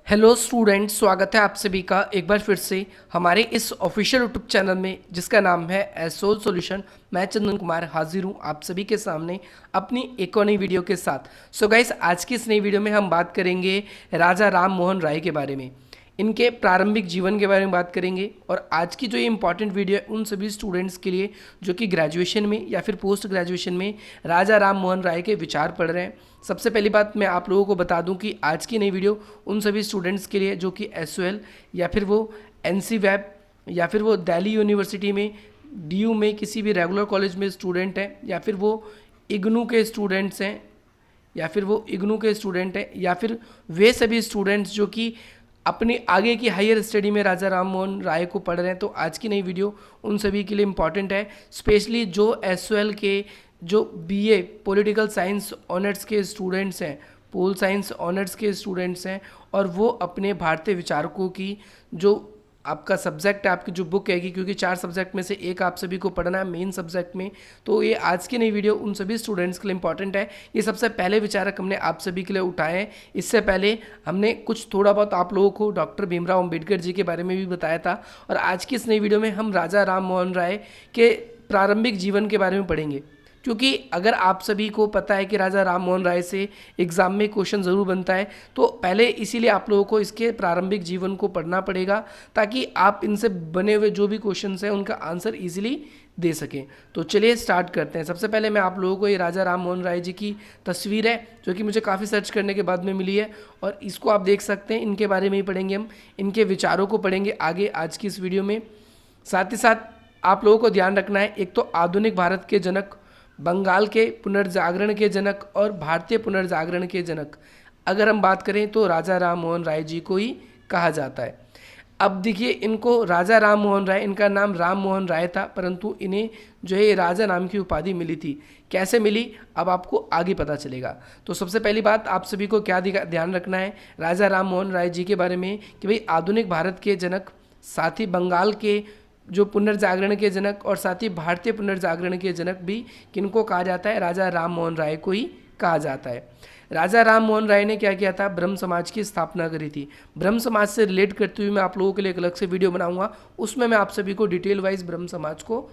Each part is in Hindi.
हेलो स्टूडेंट्स, स्वागत है आप सभी का एक बार फिर से हमारे इस ऑफिशियल यूट्यूब चैनल में जिसका नाम है एसोल सॉल्यूशन। मैं चंदन कुमार हाजिर हूँ आप सभी के सामने अपनी एक और नई वीडियो के साथ। सो गाइस, आज की इस नई वीडियो में हम बात करेंगे राजा राम मोहन राय के बारे में, इनके प्रारंभिक जीवन के बारे में बात करेंगे। और आज की जो ये इंपॉर्टेंट वीडियो है उन सभी स्टूडेंट्स के लिए जो कि ग्रेजुएशन में या फिर पोस्ट ग्रेजुएशन में राजा राम मोहन राय के विचार पढ़ रहे हैं। सबसे पहली बात मैं आप लोगों को बता दूं कि आज की नई वीडियो उन सभी स्टूडेंट्स के लिए जो कि एसओएल या फिर वो एनसी वेब या फिर वो दिल्ली यूनिवर्सिटी में डीयू में किसी भी रेगुलर कॉलेज में स्टूडेंट हैं, या फिर वो इग्नू के स्टूडेंट्स हैं, या फिर वो इग्नू के स्टूडेंट हैं, या फिर वे सभी स्टूडेंट्स जो कि अपनी आगे की हायर स्टडी में राजा राम मोहन राय को पढ़ रहे हैं। तो आज की नई वीडियो उन सभी के लिए इम्पॉर्टेंट है, स्पेशली जो एसओएल के जो बीए पॉलिटिकल साइंस ऑनर्स के स्टूडेंट्स हैं, पोल साइंस ऑनर्स के स्टूडेंट्स हैं, और वो अपने भारतीय विचारकों की जो आपका सब्जेक्ट है, आपकी जो बुक है, क्योंकि 4 सब्जेक्ट में से एक आप सभी को पढ़ना है मेन सब्जेक्ट में। तो ये आज की नई वीडियो उन सभी स्टूडेंट्स के लिए इंपॉर्टेंट है। ये सबसे पहले विचारक हमने आप सभी के लिए उठाए हैं। इससे पहले हमने कुछ थोड़ा बहुत आप लोगों को डॉक्टर भीमराव अम्बेडकर जी के बारे में भी बताया था, और आज की इस नई वीडियो में हम राजा राम मोहन राय के प्रारंभिक जीवन के बारे में पढ़ेंगे। क्योंकि अगर आप सभी को पता है कि राजा राम मोहन राय से एग्ज़ाम में क्वेश्चन ज़रूर बनता है, तो पहले इसीलिए आप लोगों को इसके प्रारंभिक जीवन को पढ़ना पड़ेगा, ताकि आप इनसे बने हुए जो भी क्वेश्चंस हैं उनका आंसर इजीली दे सकें। तो चलिए स्टार्ट करते हैं। सबसे पहले मैं आप लोगों को ये राजा राम मोहन राय जी की तस्वीर है जो कि मुझे काफ़ी सर्च करने के बाद में मिली है, और इसको आप देख सकते हैं। इनके बारे में ही पढ़ेंगे हम, इनके विचारों को पढ़ेंगे आगे आज की इस वीडियो में। साथ ही साथ आप लोगों को ध्यान रखना है, एक तो आधुनिक भारत के जनक, बंगाल के पुनर्जागरण के जनक और भारतीय पुनर्जागरण के जनक अगर हम बात करें तो राजा राम मोहन राय जी को ही कहा जाता है। अब देखिए, इनको राजा राम मोहन राय, इनका नाम राम मोहन राय था, परंतु इन्हें जो है राजा नाम की उपाधि मिली थी। कैसे मिली अब आपको आगे पता चलेगा। तो सबसे पहली बात आप सभी को क्या ध्यान रखना है राजा राम मोहन राय जी के बारे में कि भाई आधुनिक भारत के जनक, साथ ही बंगाल के जो पुनर्जागरण के जनक, और साथ ही भारतीय पुनर्जागरण के जनक भी किनको कहा जाता है, राजा राम मोहन राय को ही कहा जाता है। राजा राम मोहन राय ने क्या किया था, ब्रह्म समाज की स्थापना करी थी। ब्रह्म समाज से रिलेट करते हुए मैं आप लोगों के लिए एक अलग से वीडियो बनाऊंगा, उसमें मैं आप सभी को डिटेल वाइज ब्रह्म समाज को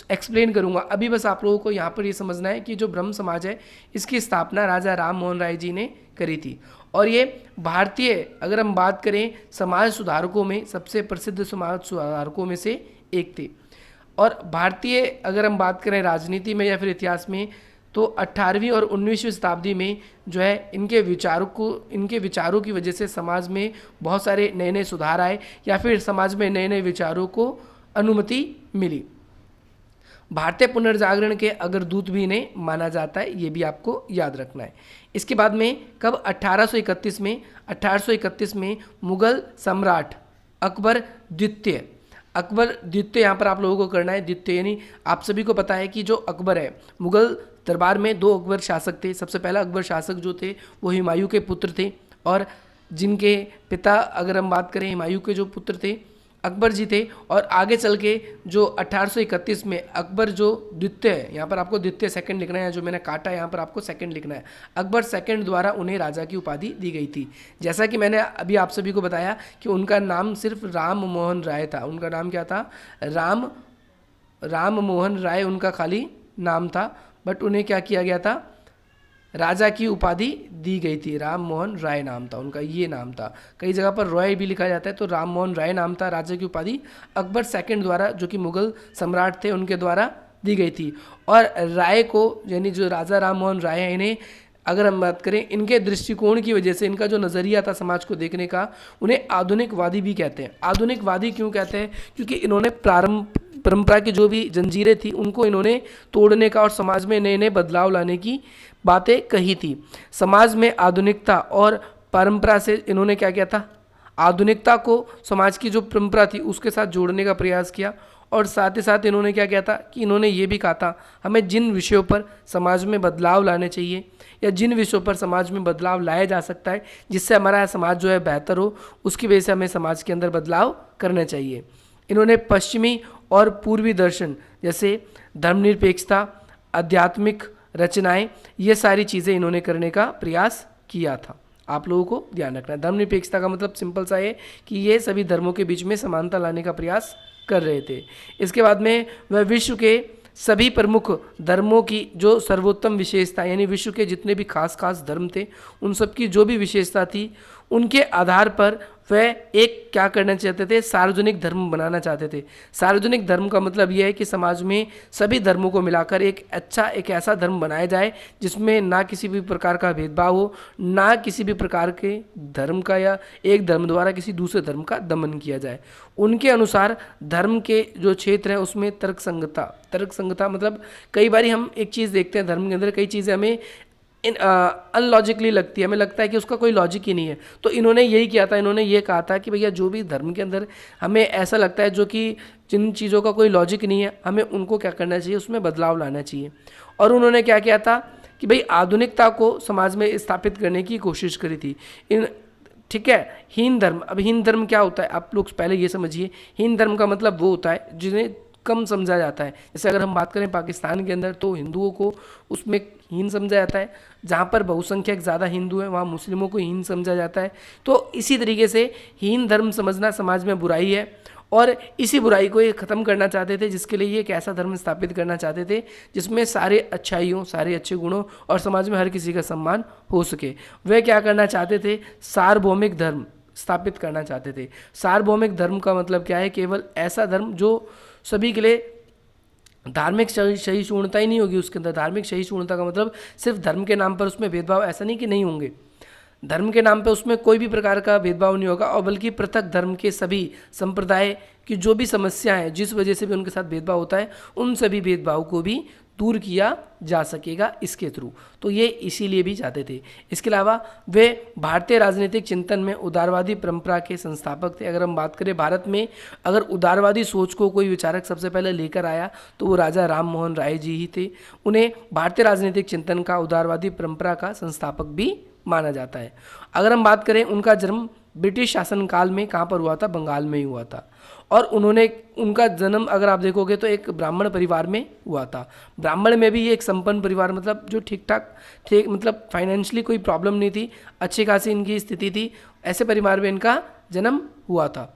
एक्सप्लेन करूंगा। अभी बस आप लोगों को यहाँ पर ये समझना है कि जो ब्रह्म समाज है इसकी स्थापना राजा राम मोहन राय जी ने करी थी। और ये भारतीय, अगर हम बात करें समाज सुधारकों में, सबसे प्रसिद्ध समाज सुधारकों में से एक थे। और भारतीय अगर हम बात करें राजनीति में या फिर इतिहास में, तो 18वीं और 19वीं शताब्दी में जो है इनके विचारों की वजह से समाज में बहुत सारे नए नए सुधार आए, या फिर समाज में नए नए विचारों को अनुमति मिली। भारतीय पुनर्जागरण के अग्रदूत भी इन्हें माना जाता है, ये भी आपको याद रखना है। इसके बाद में कब 1831 में मुगल सम्राट अकबर द्वितीय यहाँ पर आप लोगों को करना है द्वितीय, यानी आप सभी को पता है कि जो अकबर है, मुगल दरबार में 2 अकबर शासक थे। सबसे पहला अकबर शासक जो थे वो हुमायूं के पुत्र थे, और जिनके पिता अगर हम बात करें हुमायूं के जो पुत्र थे अकबर जी थे। और आगे चल के जो 1831 में अकबर जो द्वितीय है, यहाँ पर आपको द्वितीय सेकंड लिखना है, जो मैंने काटा है यहाँ पर आपको सेकंड लिखना है, अकबर सेकंड द्वारा उन्हें राजा की उपाधि दी गई थी। जैसा कि मैंने अभी आप सभी को बताया कि उनका नाम सिर्फ राम मोहन राय था। उनका नाम क्या था, राम मोहन राय उनका खाली नाम था, बट उन्हें क्या किया गया था, राजा की उपाधि दी गई थी। राम मोहन राय नाम था उनका, ये नाम था। कई जगह पर रॉय भी लिखा जाता है, तो राम मोहन राय नाम था। राजा की उपाधि अकबर सेकंड द्वारा, जो कि मुगल सम्राट थे, उनके द्वारा दी गई थी। और राय को, यानी जो राजा राम मोहन राय हैं, इन्हें अगर हम बात करें इनके दृष्टिकोण की वजह से, इनका जो नज़रिया था समाज को देखने का, उन्हें आधुनिकवादी भी कहते हैं। आधुनिकवादी क्यों कहते हैं, क्योंकि इन्होंने परंपरा की जो भी जंजीरें थी उनको इन्होंने तोड़ने का और समाज में नए नए बदलाव लाने की बातें कही थी। समाज में आधुनिकता और परंपरा से इन्होंने क्या किया था, आधुनिकता को समाज की जो परंपरा थी उसके साथ जोड़ने का प्रयास किया। और साथ ही साथ इन्होंने क्या किया था कि इन्होंने ये भी कहा था, हमें जिन विषयों पर समाज में बदलाव लाने चाहिए, या जिन विषयों पर समाज में बदलाव लाया जा सकता है जिससे हमारा समाज जो है बेहतर हो, उसकी वजह से हमें समाज के अंदर बदलाव करने चाहिए। इन्होंने पश्चिमी और पूर्वी दर्शन जैसे धर्मनिरपेक्षता, आध्यात्मिक रचनाएं, ये सारी चीज़ें इन्होंने करने का प्रयास किया था। आप लोगों को ध्यान रखना है। धर्मनिरपेक्षता का मतलब सिंपल सा है कि ये सभी धर्मों के बीच में समानता लाने का प्रयास कर रहे थे। इसके बाद में वह विश्व के सभी प्रमुख धर्मों की जो सर्वोत्तम विशेषता, यानी विश्व के जितने भी खास खास धर्म थे उन सब की जो भी विशेषता थी उनके आधार पर वह एक क्या करना चाहते थे, सार्वजनिक धर्म बनाना चाहते थे। सार्वजनिक धर्म का मतलब यह है कि समाज में सभी धर्मों को मिलाकर एक ऐसा धर्म बनाया जाए जिसमें ना किसी भी प्रकार का भेदभाव हो, ना किसी भी प्रकार के धर्म का या एक धर्म द्वारा किसी दूसरे धर्म का दमन किया जाए। उनके अनुसार धर्म के जो क्षेत्र है उसमें तर्कसंगता मतलब कई बार हम एक चीज़ देखते हैं धर्म के अंदर कई चीज़ें हमें अनलॉजिकली लगती है, हमें लगता है कि उसका कोई लॉजिक ही नहीं है। तो इन्होंने यही किया था, इन्होंने ये कहा था कि भैया जो भी धर्म के अंदर हमें ऐसा लगता है जो कि जिन चीज़ों का कोई लॉजिक नहीं है, हमें उनको क्या करना चाहिए, उसमें बदलाव लाना चाहिए। और उन्होंने क्या किया था कि भाई आधुनिकता को समाज में स्थापित करने की कोशिश करी थी। ठीक है, हीन धर्म। अब हीन धर्म क्या होता है आप लोग पहले ये समझिए। हीन धर्म का मतलब वो होता है जिन्हें कम समझा जाता है। जैसे अगर हम बात करें पाकिस्तान के अंदर तो हिंदुओं को उसमें हीन समझा जाता है, जहाँ पर बहुसंख्यक ज़्यादा हिंदू हैं वहाँ मुस्लिमों को हीन समझा जाता है। तो इसी तरीके से हीन धर्म समझना समाज में बुराई है और इसी बुराई को ये ख़त्म करना चाहते थे, जिसके लिए ये एक ऐसा धर्म स्थापित करना चाहते थे जिसमें सारे अच्छाइयों, सारे अच्छे गुणों और समाज में हर किसी का सम्मान हो सके। वे क्या करना चाहते थे, सार्वभौमिक धर्म स्थापित करना चाहते थे। सार्वभौमिक धर्म का मतलब क्या है, केवल ऐसा धर्म जो सभी के लिए धार्मिक सहिष्णुता ही नहीं होगी उसके अंदर। धार्मिक सहिष्णुता का मतलब सिर्फ धर्म के नाम पर उसमें भेदभाव, ऐसा नहीं कि नहीं होंगे, धर्म के नाम पे उसमें कोई भी प्रकार का भेदभाव नहीं होगा, और बल्कि पृथक धर्म के सभी संप्रदाय की जो भी समस्या है, जिस वजह से भी उनके साथ भेदभाव होता है, उन सभी भेदभाव को भी दूर किया जा सकेगा इसके थ्रू। तो ये इसीलिए भी चाहते थे। इसके अलावा वे भारतीय राजनीतिक चिंतन में उदारवादी परंपरा के संस्थापक थे। अगर हम बात करें भारत में अगर उदारवादी सोच को कोई विचारक सबसे पहले लेकर आया तो वो राजा राम मोहन राय जी ही थे। उन्हें भारतीय राजनीतिक चिंतन का, उदारवादी परंपरा का संस्थापक भी माना जाता है। अगर हम बात करें उनका जन्म ब्रिटिश शासनकाल में कहाँ पर हुआ था, बंगाल में ही हुआ था। और उनका जन्म अगर आप देखोगे तो एक ब्राह्मण परिवार में हुआ था। ब्राह्मण में भी ये एक संपन्न परिवार, मतलब जो ठीक ठाक थे, मतलब फाइनेंशियली कोई प्रॉब्लम नहीं थी, अच्छी खासी इनकी स्थिति थी, ऐसे परिवार में इनका जन्म हुआ था।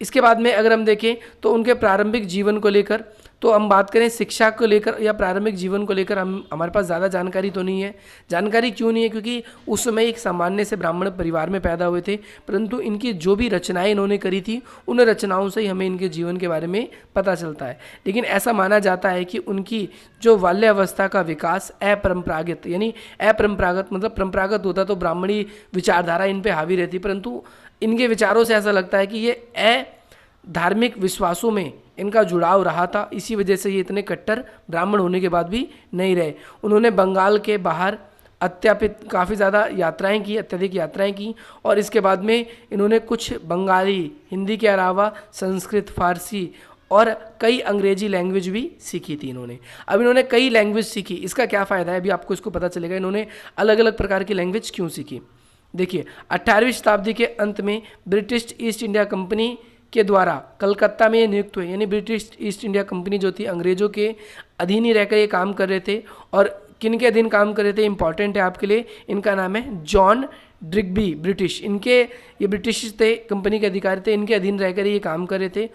इसके बाद में अगर हम देखें तो उनके प्रारंभिक जीवन को लेकर, तो हम बात करें शिक्षा को लेकर या प्रारंभिक जीवन को लेकर हमारे पास ज़्यादा जानकारी तो नहीं है। जानकारी क्यों नहीं है, क्योंकि उस समय एक सामान्य से ब्राह्मण परिवार में पैदा हुए थे, परंतु इनकी जो भी रचनाएं इन्होंने करी थी उन रचनाओं से ही हमें इनके जीवन के बारे में पता चलता है। लेकिन ऐसा माना जाता है कि उनकी जो बाल्यावस्था का विकास अपरंपरागत, यानी अपरंपरागत मतलब परंपरागत होता तो ब्राह्मणी विचारधारा इन पर हावी रहती, परंतु इनके विचारों से ऐसा लगता है कि ये धार्मिक विश्वासों में इनका जुड़ाव रहा था, इसी वजह से ये इतने कट्टर ब्राह्मण होने के बाद भी नहीं रहे। उन्होंने बंगाल के बाहर काफ़ी ज़्यादा यात्राएं की, अत्यधिक यात्राएं की, और इसके बाद में इन्होंने कुछ बंगाली, हिंदी के अलावा संस्कृत, फारसी और कई अंग्रेजी लैंग्वेज भी सीखी थी इन्होंने। अब इन्होंने कई लैंग्वेज सीखी, इसका क्या फ़ायदा है अभी आपको इसको पता चलेगा इन्होंने अलग अलग प्रकार की लैंग्वेज क्यों सीखी। देखिए 18वीं शताब्दी के अंत में ब्रिटिश ईस्ट इंडिया कंपनी के द्वारा कलकत्ता में ये नियुक्त हुए, यानी ब्रिटिश ईस्ट इंडिया कंपनी जो थी अंग्रेजों के अधीन ही रहकर ये काम कर रहे थे। और किन के अधीन काम कर रहे थे, इंपॉर्टेंट है आपके लिए, इनका नाम है जॉन डिग्बी। ये ब्रिटिश थे, कंपनी के अधिकारी थे, इनके अधीन रहकर ये काम कर रहे थे।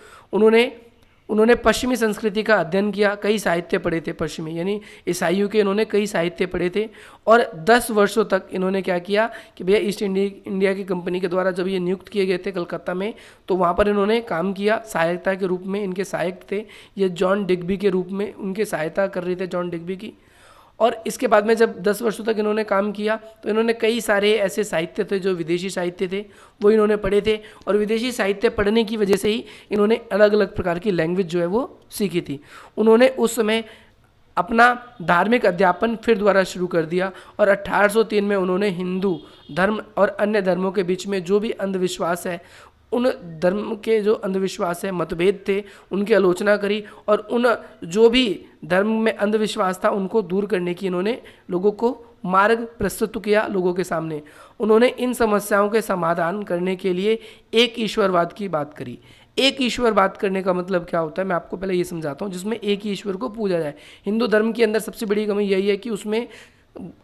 उन्होंने पश्चिमी संस्कृति का अध्ययन किया, कई साहित्य पढ़े थे पश्चिमी, यानी ईसाइयों के इन्होंने कई साहित्य पढ़े थे। और 10 वर्षों तक इन्होंने क्या किया कि भैया ईस्ट इंडिया की कंपनी के द्वारा जब ये नियुक्त किए गए थे कलकत्ता में, तो वहाँ पर इन्होंने काम किया सहायता के रूप में। इनके सहायक थे ये जॉन डिग्बी के रूप में, उनके सहायता कर रहे थे जॉन डिग्बी की। और इसके बाद में जब 10 वर्षों तक इन्होंने काम किया तो इन्होंने कई सारे ऐसे साहित्य थे जो विदेशी साहित्य थे वो इन्होंने पढ़े थे, और विदेशी साहित्य पढ़ने की वजह से ही इन्होंने अलग अलग प्रकार की लैंग्वेज जो है वो सीखी थी। उन्होंने उस समय अपना धार्मिक अध्यापन फिर दोबारा शुरू कर दिया, और 1803 में उन्होंने हिंदू धर्म और अन्य धर्मों के बीच में जो भी अंधविश्वास है, उन धर्म के जो अंधविश्वास है, मतभेद थे, उनकी आलोचना करी, और उन जो भी धर्म में अंधविश्वास था उनको दूर करने की इन्होंने लोगों को मार्ग प्रस्तुत किया लोगों के सामने। उन्होंने इन समस्याओं के समाधान करने के लिए एक ईश्वरवाद की बात करी। एक ईश्वरवाद करने का मतलब क्या होता है मैं आपको पहले ये समझाता हूँ, जिसमें एक ही ईश्वर को पूजा जाए। हिंदू धर्म के अंदर सबसे बड़ी कमी यही है कि उसमें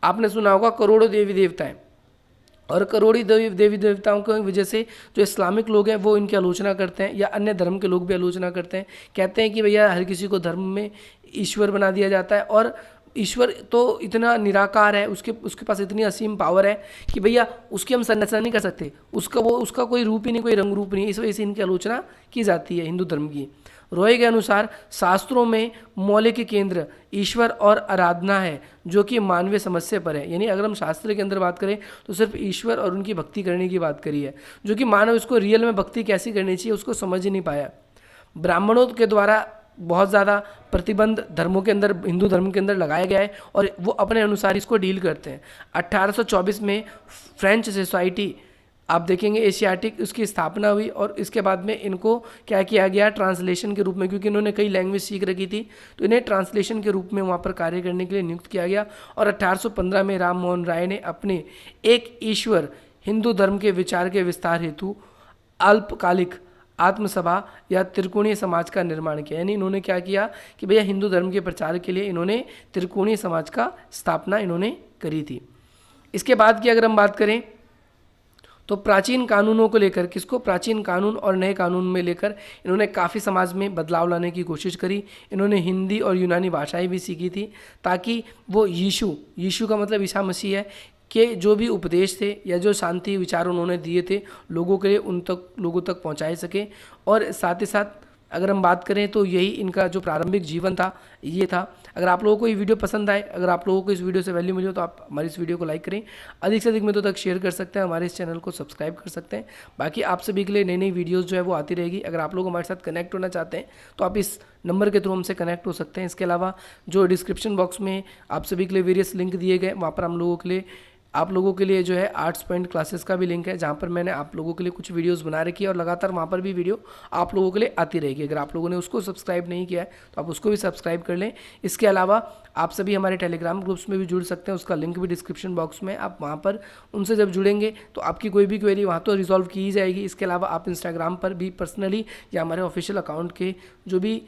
आपने सुना होगा करोड़ों देवी देवता हैं, और करोड़ी देवी देवताओं की वजह से जो इस्लामिक लोग हैं वो इनकी आलोचना करते हैं, या अन्य धर्म के लोग भी आलोचना करते हैं, कहते हैं कि भैया हर किसी को धर्म में ईश्वर बना दिया जाता है, और ईश्वर तो इतना निराकार है, उसके उसके पास इतनी असीम पावर है कि भैया उसकी हम संरचना नहीं कर सकते, उसका कोई रूप ही नहीं, कोई रंग रूप नहीं। इस वजह से इनकी आलोचना की जाती है हिंदू धर्म की। रॉय के अनुसार शास्त्रों में मौलिक केंद्र ईश्वर और आराधना है, जो कि मानवीय समस्या पर है। यानी अगर हम शास्त्र के अंदर बात करें तो सिर्फ ईश्वर और उनकी भक्ति करने की बात करी है, जो कि मानव इसको रियल में भक्ति कैसी करनी चाहिए उसको समझ ही नहीं पाया। ब्राह्मणों के द्वारा बहुत ज़्यादा प्रतिबंध धर्मों के अंदर, हिंदू धर्म के अंदर लगाया गया है, और वो अपने अनुसार इसको डील करते हैं। 1824 में फ्रेंच सोसाइटी, आप देखेंगे एशियाटिक, उसकी स्थापना हुई, और इसके बाद में इनको क्या किया गया, ट्रांसलेशन के रूप में, क्योंकि इन्होंने कई लैंग्वेज सीख रखी थी तो इन्हें ट्रांसलेशन के रूप में वहाँ पर कार्य करने के लिए नियुक्त किया गया। और 1815 में राम मोहन राय ने अपने एक ईश्वर हिंदू धर्म के विचार के विस्तार हेतु अल्पकालिक आत्मसभा या त्रिकोणीय समाज का निर्माण किया। यानी इन्होंने क्या किया कि भैया हिंदू धर्म के प्रचार के लिए इन्होंने त्रिकोणीय समाज का स्थापना इन्होंने करी थी। इसके बाद की अगर हम बात करें तो प्राचीन कानूनों को लेकर, किसको, प्राचीन कानून और नए कानून में लेकर इन्होंने काफ़ी समाज में बदलाव लाने की कोशिश करी। इन्होंने हिंदी और यूनानी भाषाएं भी सीखी थी, ताकि वो यीशु का मतलब ईसा मसीह है, के जो भी उपदेश थे या जो शांति विचार उन्होंने दिए थे लोगों के लिए, लोगों तक पहुंचाए सके। और साथ ही साथ अगर हम बात करें तो यही इनका जो प्रारंभिक जीवन था ये था। अगर आप लोगों को ये वीडियो पसंद आए, अगर आप लोगों को इस वीडियो से वैल्यू मिली हो तो आप हमारी इस वीडियो को लाइक करें, अधिक से अधिक मित्रों तक शेयर कर सकते हैं, हमारे इस चैनल को सब्सक्राइब कर सकते हैं। बाकी आप सभी के लिए नई नई वीडियोज़ जो है वो आती रहेगी। अगर आप लोग हमारे साथ कनेक्ट होना चाहते हैं तो आप इस नंबर के थ्रू हमसे कनेक्ट हो सकते हैं। इसके अलावा जो डिस्क्रिप्शन बॉक्स में आप सभी के लिए वेरियस लिंक दिए गए, वहाँ पर आप लोगों के लिए जो है आर्ट्स पॉइंट क्लासेस का भी लिंक है, जहाँ पर मैंने आप लोगों के लिए कुछ वीडियोस बना रखी है, और लगातार वहाँ पर भी वीडियो आप लोगों के लिए आती रहेगी। अगर आप लोगों ने उसको सब्सक्राइब नहीं किया है तो आप उसको भी सब्सक्राइब कर लें। इसके अलावा आप सभी हमारे टेलीग्राम ग्रुप्स में भी जुड़ सकते हैं, उसका लिंक भी डिस्क्रिप्शन बॉक्स में। आप वहाँ पर उनसे जब जुड़ेंगे तो आपकी कोई भी क्वेरी वहाँ तो रिजॉल्व की ही जाएगी। इसके अलावा आप इंस्टाग्राम पर भी पर्सनली या हमारे ऑफिशियल अकाउंट के जो भी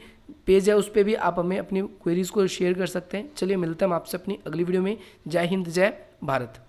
पेज है उस पर भी आप हमें अपनी क्वेरीज़ को शेयर कर सकते हैं। चलिए मिलते हैं हम आपसे अपनी अगली वीडियो में। जय हिंद, जय भारत।